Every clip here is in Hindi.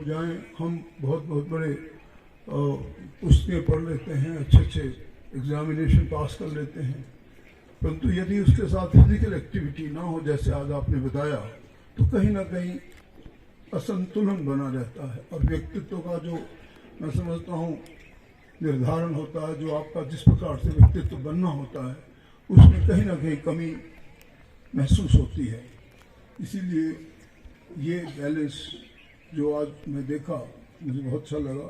हो जाएं, हम बहुत बहुत बड़े पुस्तकें पढ़ लेते हैं, अच्छे अच्छे एग्जामिनेशन पास कर लेते हैं, परंतु यदि उसके साथ फिजिकल एक्टिविटी ना हो, जैसे आज आपने बताया, तो कहीं ना कहीं असंतुलन बना रहता है और व्यक्तित्व का जो मैं समझता हूँ निर्धारण होता है, जो आपका जिस प्रकार से व्यक्तित्व बनना होता है, उसमें कहीं ना कहीं कमी महसूस होती है। इसीलिए ये बैलेंस जो आज मैं देखा, मुझे बहुत अच्छा लगा।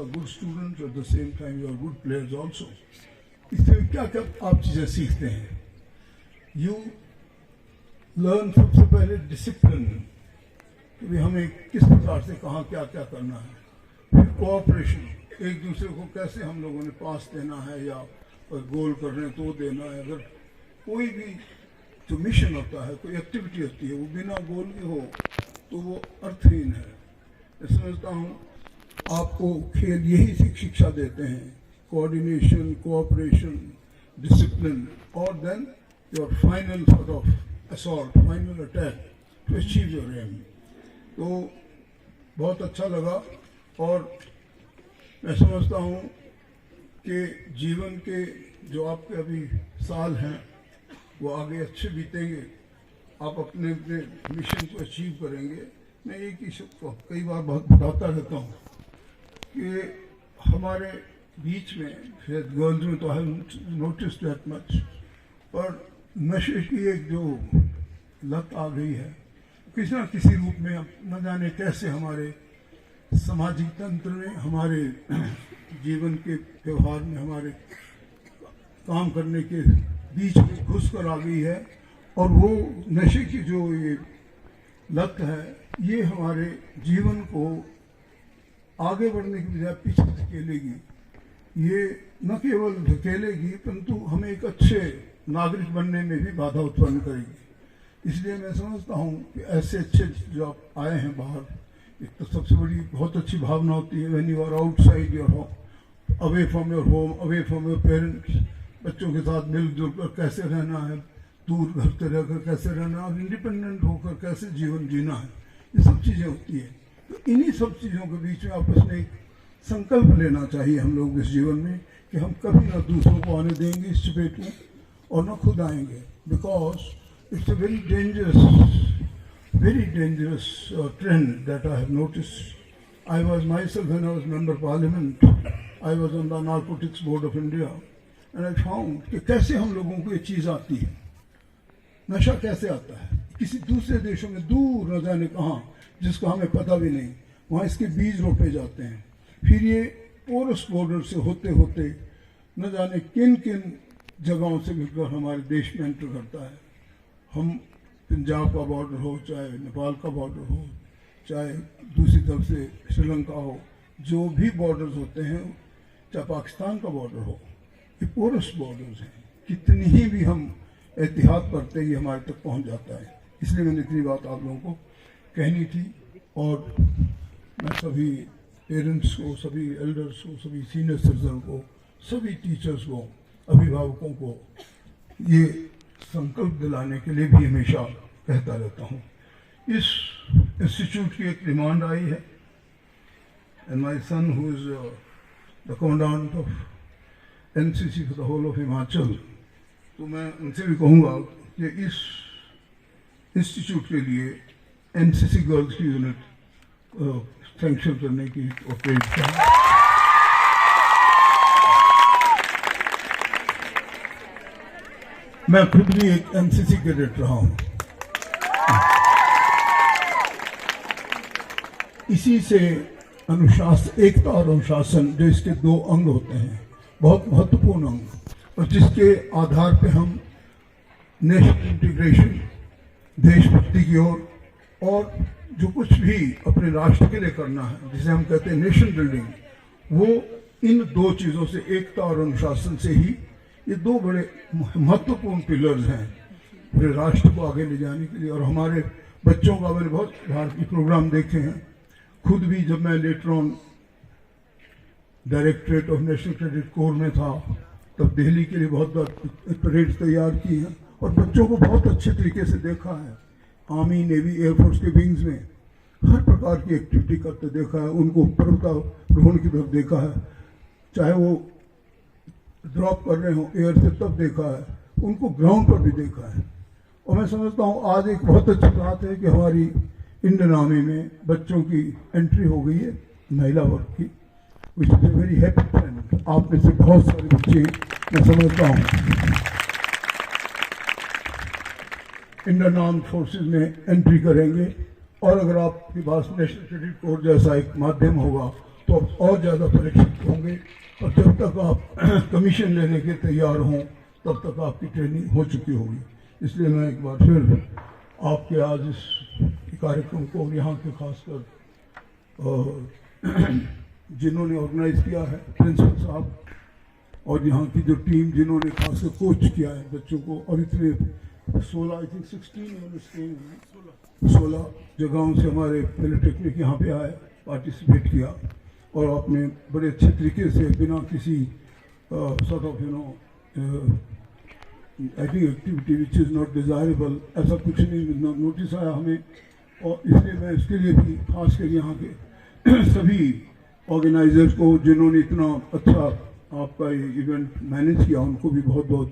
Good student at the same time you are good players also. इससे क्या क्या आप चीज़ें सीखते हैं? यू लर्न सबसे पहले डिसिप्लिन, कि हमें किस प्रकार से कहाँ क्या क्या करना है। फिर कोऑपरेशन, एक दूसरे को कैसे हम लोगों ने पास देना है या गोल कर रहे हैं तो देना है। अगर कोई भी जो मिशन होता है, कोई एक्टिविटी होती है, वो बिना गोल के हो तो वो अर्थहीन है। मैं समझता हूँ आपको खेल यही शिक्षा देते हैं, कोऑर्डिनेशन, कोऑपरेशन, डिसिप्लिन, और then your final sort of assault, final attack to achieve your aim. तो बहुत अच्छा लगा और मैं समझता हूँ कि जीवन के जो आपके अभी साल हैं वो आगे अच्छे बीतेंगे, आप अपने अपने मिशन को अचीव करेंगे। मैं एक ही को कई बार बहुत बताता रहता हूँ कि हमारे बीच में, शायद गर्ल्स में तो आई नोटिस दैट मच, पर नशे की एक जो लत आ गई है, किसी न किसी रूप में, न जाने कैसे हमारे सामाजिक तंत्र में, हमारे जीवन के व्यवहार में, हमारे काम करने के बीच में घुस कर आ गई है। और वो नशे की जो ये लत है, ये हमारे जीवन को आगे बढ़ने की बजाय पीछे धकेलेगी। ये न केवल धकेलेगी, परंतु हमें एक अच्छे नागरिक बनने में भी बाधा उत्पन्न करेगी। इसलिए मैं समझता हूँ कि ऐसे अच्छे जो आप आए हैं बाहर, एक तो सबसे बड़ी बहुत अच्छी भावना होती है when you are outside your home, away from your home, away from your parents. बच्चों के साथ मिलजुल कर कैसे रहना है, दूर घर से रहकर कैसे रहना, और इंडिपेंडेंट होकर कैसे जीवन जीना है, ये सब चीज़ें होती है। तो इन्हीं सब चीज़ों के बीच में आपस में एक संकल्प लेना चाहिए हम लोग इस जीवन में कि हम कभी ना दूसरों को आने देंगे इस चपेट में और ना खुद आएंगे। Because it's a very dangerous trend that I have noticed. I was myself, when I was member of parliament, I was on the narcotics board of India, and I found कि कैसे हम लोगों को ये चीज़ आती है, नशा कैसे आता है किसी दूसरे देशों में, दूर न जाने कहाँ, जिसका हमें पता भी नहीं, वहाँ इसके बीज रोपे जाते हैं। फिर ये पोरस बॉर्डर से होते होते न जाने किन किन जगहों से मिलकर हमारे देश में एंटर करता है। हम पंजाब का बॉर्डर हो, चाहे नेपाल का बॉर्डर हो, चाहे दूसरी तरफ से श्रीलंका हो, जो भी बॉर्डर्स होते हैं, चाहे पाकिस्तान का बॉर्डर हो, ये पोरस बॉर्डर्स हैं। कितनी ही भी हम एहतियात करते ही हमारे तक पहुंच जाता है। इसलिए मैंने इतनी बात आप लोगों को कहनी थी। और मैं सभी पेरेंट्स को, सभी एल्डर्स को, सभी सीनियर सिटीजन को, सभी टीचर्स को, अभिभावकों को ये संकल्प दिलाने के लिए भी हमेशा कहता रहता हूँ। इस इंस्टीट्यूट की एक डिमांड आई है, and my son who is the commandant of NCC for the whole of Himachal, तो मैं उनसे भी कहूँगा कि इस इंस्टीट्यूट के लिए एनसीसी गर्ल्स की यूनिट सैंक्शन करने की प्रेरित करें। मैं खुद भी एक एनसीसी कैडेट रहा हूं। इसी से अनुशासन, एकता और अनुशासन, जो इसके दो अंग होते हैं, बहुत महत्वपूर्ण अंग, और जिसके आधार पे हम नेशनल इंटीग्रेशन, देशभक्ति की ओर, और जो कुछ भी अपने राष्ट्र के लिए करना है, जिसे हम कहते हैं नेशन बिल्डिंग, वो इन दो चीज़ों से, एकता और अनुशासन से ही, ये दो बड़े महत्वपूर्ण पिलर्स हैं पूरे राष्ट्र को आगे ले जाने के लिए। और हमारे बच्चों का मैंने बहुत भारतीय प्रोग्राम देखे हैं, खुद भी जब मैं later on directorate of national credit core में था, तब दिल्ली के लिए बहुत बार परेड तैयार की हैं और बच्चों को बहुत अच्छे तरीके से देखा है, आर्मी, नेवी, एयरफोर्स के विंग्स में। हर प्रकार की एक्टिविटी करते देखा है, उनको पर्वतारोहण की तरफ देखा है, चाहे वो ड्रॉप कर रहे हो एयर से तब देखा है, उनको ग्राउंड पर भी देखा है। और मैं समझता हूँ आज एक बहुत अच्छी बात है कि हमारी इंडियन आर्मी में बच्चों की एंट्री हो गई है, महिला वर्ग की, which is a very happy trend. आप में से बहुत सारे बच्चे मैं समझता हूँ इंडियन आर्म्ड फोर्सेस में एंट्री करेंगे, और अगर आपके पास नेशनल क्रेडिट कोर जैसा एक माध्यम होगा तो आप और ज़्यादा परीक्षित होंगे, और जब तक आप कमीशन लेने के तैयार हों तब तक आपकी ट्रेनिंग हो चुकी होगी। इसलिए मैं एक बार फिर आपके आज इस कार्यक्रम को यहाँ के खासकर जिन्होंने ऑर्गेनाइज किया है, प्रिंसिपल साहब और यहाँ की जो टीम जिन्होंने खासकर कोच किया है बच्चों को, और इतने 16 आई थिंक 16 जगहों से हमारे पॉलिटेक्निक यहाँ पे आए, पार्टिसिपेट किया, और आपने बड़े अच्छे तरीके से बिना किसी sort of activity which is not desirable, ऐसा कुछ नहीं नोटिस आया हमें। और इसलिए मैं इसके लिए भी खासकर यहाँ के सभी ऑर्गेनाइजर्स को जिन्होंने इतना अच्छा आपका ये इवेंट मैनेज किया, उनको भी बहुत बहुत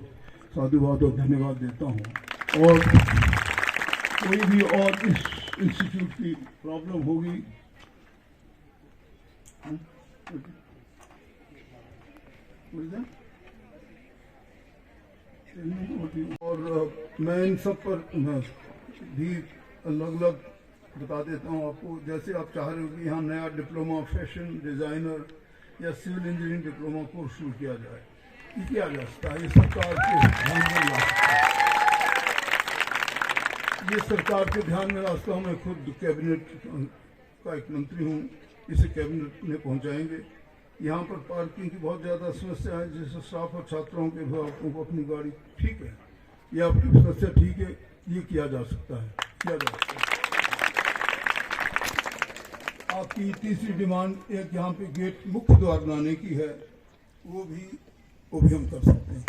साधुवाद और धन्यवाद देता हूँ। और कोई भी और इस इंस्टीट्यूट की प्रॉब्लम होगी और मैं इन सब पर भी अलग अलग बता देता हूँ आपको। जैसे आप चाह रहे हो कि यहाँ नया डिप्लोमा फैशन डिज़ाइनर या सिविल इंजीनियरिंग डिप्लोमा कोर्स शुरू किया जाए, ये किया जा सकता है, ये सरकार के ध्यान में ला सकता है, ये सरकार के ध्यान में ला सकता हूँ। मैं खुद कैबिनेट का एक मंत्री हूँ, इसे कैबिनेट में पहुँचाएंगे। यहाँ पर पार्किंग की बहुत ज़्यादा समस्या है, जैसे स्टाफ और छात्रों के अभिभावकों को अपनी गाड़ी, ठीक है, ये आपकी समस्या ठीक है, ये किया जा सकता है, किया जा सकता है। आपकी तीसरी डिमांड एक यहाँ पे गेट मुख्य द्वार बनाने की है, वो भी हम कर सकते हैं।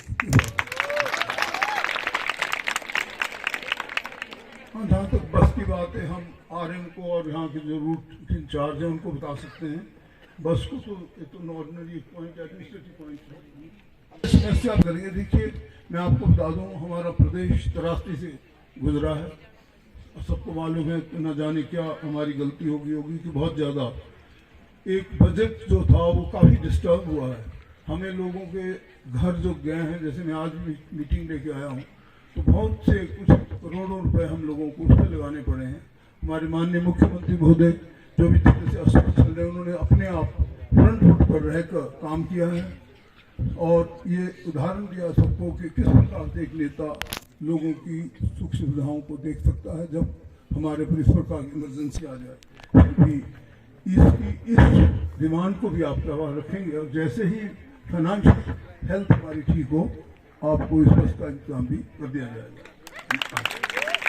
हाँ, जहाँ तक बस की बात है, हम RM को और यहाँ के जो रूट इंचार्ज हैं उनको बता सकते हैं। बस को तो ऑर्डिनरी पॉइंट, एडमिनिस्ट्रेटिव पॉइंट है, समस्या करेंगे। देखिए, मैं आपको बता दूँ, हमारा प्रदेश त्रासदी से गुजरा है, सबको मालूम है, न जाने क्या हमारी गलती होगी कि बहुत ज़्यादा एक बजट जो था वो काफ़ी डिस्टर्ब हुआ है। हमें लोगों के घर जो गए हैं, जैसे मैं आज भी मीटिंग लेके आया हूँ, तो बहुत से कुछ करोड़ों रुपए हम लोगों को उस पर लगाने पड़े हैं। हमारे माननीय मुख्यमंत्री महोदय जो भी तरह से अस्वस्थ चल रहे हैं, उन्होंने अपने आप फ्रंट फुट पर रहकर काम किया है, और ये उदाहरण दिया सबको कि किस प्रकार से एक नेता लोगों की सुख सुविधाओं को देख सकता है जब हमारे पर इस प्रकार की इमरजेंसी आ जाए। फिर भी इस डिमांड को भी आप करवा रखेंगे, और जैसे ही फाइनेंशियल हेल्थ हमारी ठीक हो, आपको इस बस का इंतजाम भी कर दिया जाएगा।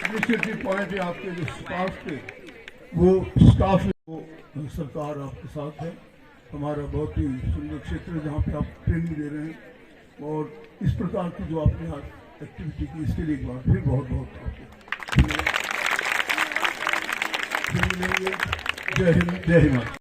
एडमिनिस्ट्रेटिव पॉइंट है, आपके जो स्टाफ थे वो स्टाफ को सरकार आपके साथ है। हमारा बहुत ही सुंदर क्षेत्र है जहाँ पे आप ट्रेनिंग दे रहे हैं, और इस प्रकार की जो आपने आज एक्टिविटी की, इसके लिए एक बार फिर बहुत बहुत आपको मिलेंगे। जय हिंद, जय हिंद।